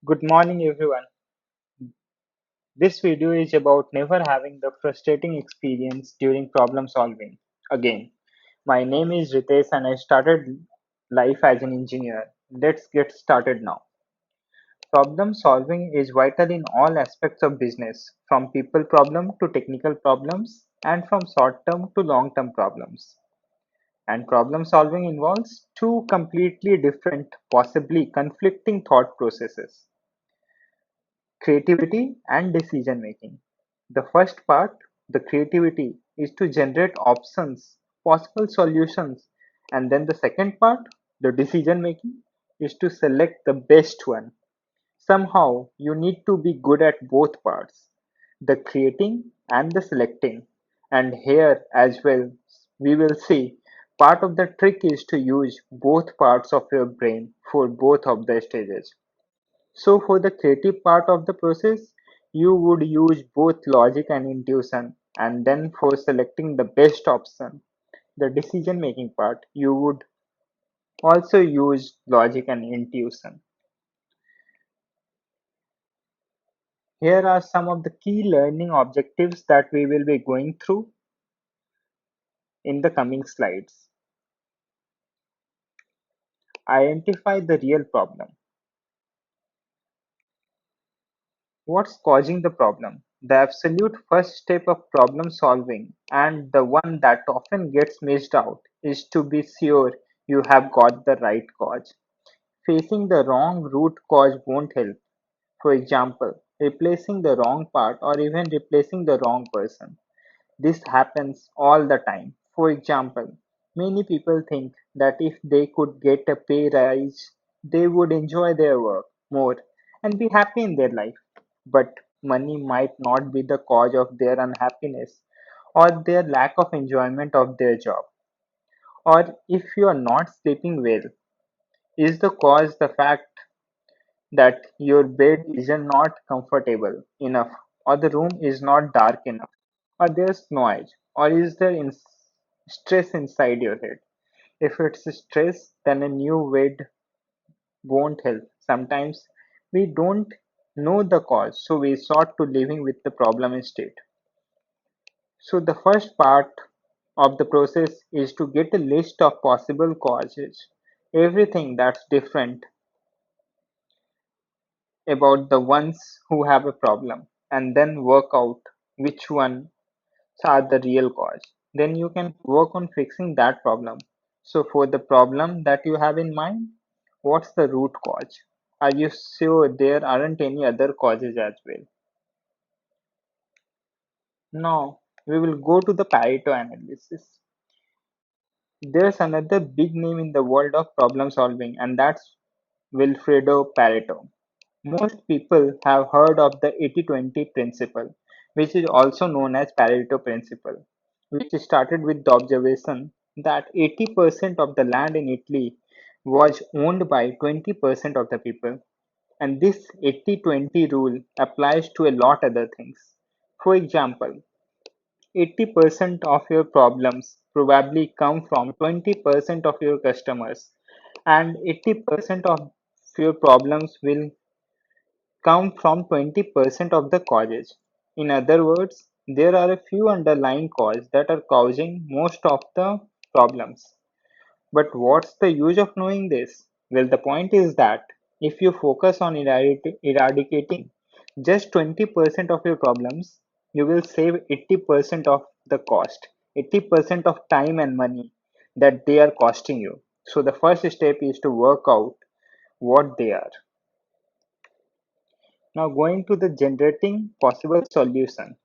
Good morning, everyone. This video is about never having the frustrating experience during problem solving. Again, my name is Ritesh and I started life as an engineer. Let's get started now. Problem solving is vital in all aspects of business, from people problem to technical problems, and from short term to long term problems. And problem solving involves two completely different, possibly conflicting thought processes: creativity and decision making. The first part, the creativity, is to generate options, possible solutions, and then the second part, the decision making, is to select the best one. Somehow, you need to be good at both parts, the creating and the selecting. And here as well, we will see part of the trick is to use both parts of your brain for both of the stages. So for the creative part of the process, you would use both logic and intuition, and then for selecting the best option, the decision making part, you would also use logic and intuition. Here are some of the key learning objectives that we will be going through in the coming slides. Identify the real problem. What's causing the problem? The absolute first step of problem solving, and the one that often gets missed out, is to be sure you have got the right cause. Facing the wrong root cause won't help. For example, replacing the wrong part or even replacing the wrong person. This happens all the time. For example, many people think that if they could get a pay rise, they would enjoy their work more and be happy in their life. But money might not be the cause of their unhappiness or their lack of enjoyment of their job. Or if you are not sleeping well, is the cause the fact that your bed is not comfortable enough, or the room is not dark enough, or there's noise, or is there stress inside your head? If it's stress, then a new bed won't help. Sometimes we don't know the cause, so we resort to living with the problem instead. So the first part of the process is to get a list of possible causes, everything that's different about the ones who have a problem, and then work out which ones are the real cause. Then you can work on fixing that problem. So for the problem that you have in mind, what's the root cause? Are you sure there aren't any other causes as well? Now we will go to the Pareto analysis. There's another big name in the world of problem solving, and that's Wilfredo Pareto. Most people have heard of the 80-20 principle, which is also known as Pareto principle, which started with the observation that 80% of the land in Italy was owned by 20% of the people. And this 80-20 rule applies to a lot other things. For example, 80% of your problems probably come from 20% of your customers, and 80% of your problems will come from 20% of the causes. In other words, there are a few underlying causes that are causing most of the problems. But what's the use of knowing this? Well, the point is that if you focus on eradicating just 20% of your problems, you will save 80% of the cost, 80% of time and money that they are costing you. So the first step is to work out what they are. Now going to the generating possible solution,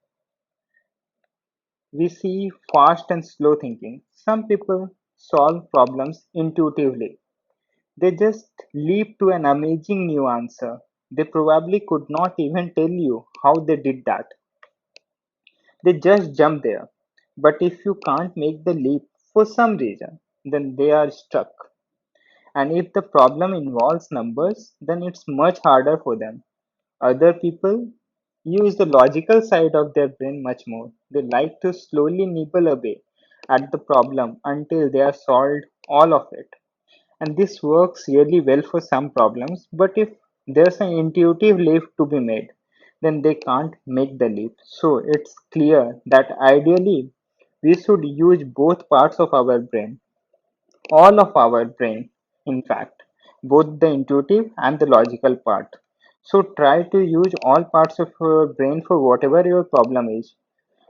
we see fast and slow thinking. Some people solve problems intuitively. They just leap to an amazing new answer. They probably could not even tell you how they did that. They just jump there. But if you can't make the leap for some reason, then they are stuck. And if the problem involves numbers, then it's much harder for them. Other people use the logical side of their brain much more. They like to slowly nibble away at the problem until they have solved all of it. And this works really well for some problems, but if there's an intuitive leap to be made, then they can't make the leap. So it's clear that ideally we should use both parts of our brain, all of our brain, in fact, both the intuitive and the logical part. So try to use all parts of your brain for whatever your problem is.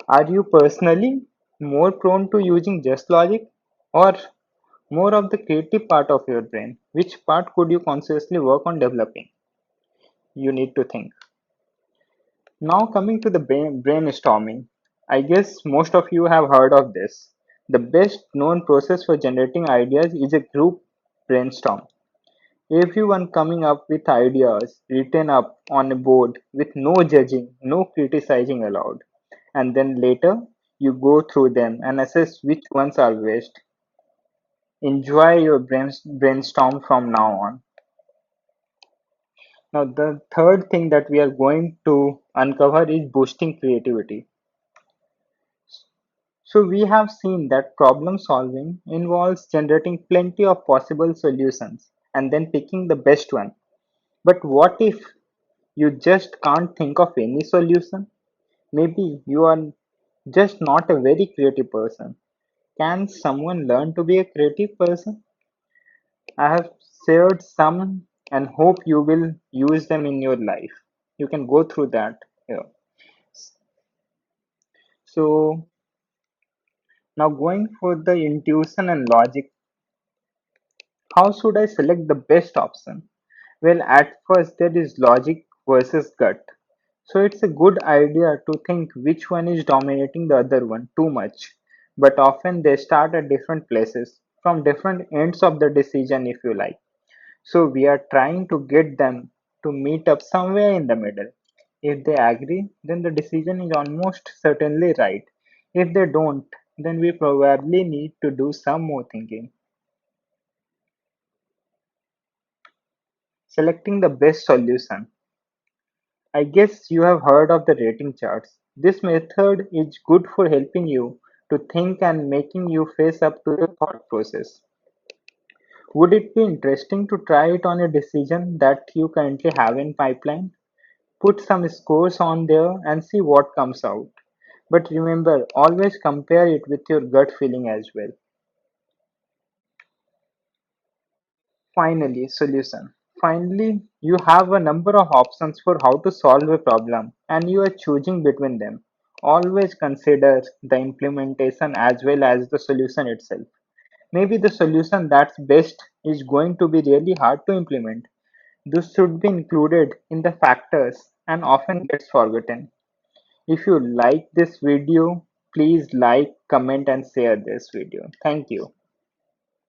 Are you personally more prone to using just logic or more of the creative part of your brain? Which part could you consciously work on developing? You need to think. Now, coming to the brainstorming, I guess most of you have heard of this. The best known process for generating ideas is a group brainstorm. Everyone coming up with ideas written up on a board with no judging, no criticizing allowed. And then later, you go through them and assess which ones are best. Enjoy your brainstorm from now on. Now, the third thing that we are going to uncover is boosting creativity. So, we have seen that problem solving involves generating plenty of possible solutions and then picking the best one. But what if you just can't think of any solution? Maybe you are just not a very creative person. Can someone learn to be a creative person? I have shared some and hope you will use them in your life. You can go through that here. So, now going for the intuition and logic, how should I select the best option? Well, at first, there is logic versus gut. So, it's a good idea to think which one is dominating the other one too much. But often they start at different places, from different ends of the decision, if you like. So we are trying to get them to meet up somewhere in the middle. If they agree, then the decision is almost certainly right. If they don't, then we probably need to do some more thinking. Selecting the best solution. I guess you have heard of the rating charts. This method is good for helping you to think and making you face up to the thought process. Would it be interesting to try it on a decision that you currently have in pipeline? Put some scores on there and see what comes out. But remember, always compare it with your gut feeling as well. Finally, solution. Finally, you have a number of options for how to solve a problem and you are choosing between them. Always consider the implementation as well as the solution itself. Maybe the solution that's best is going to be really hard to implement. This should be included in the factors and often gets forgotten. If you like this video, please like, comment and share this video. Thank you.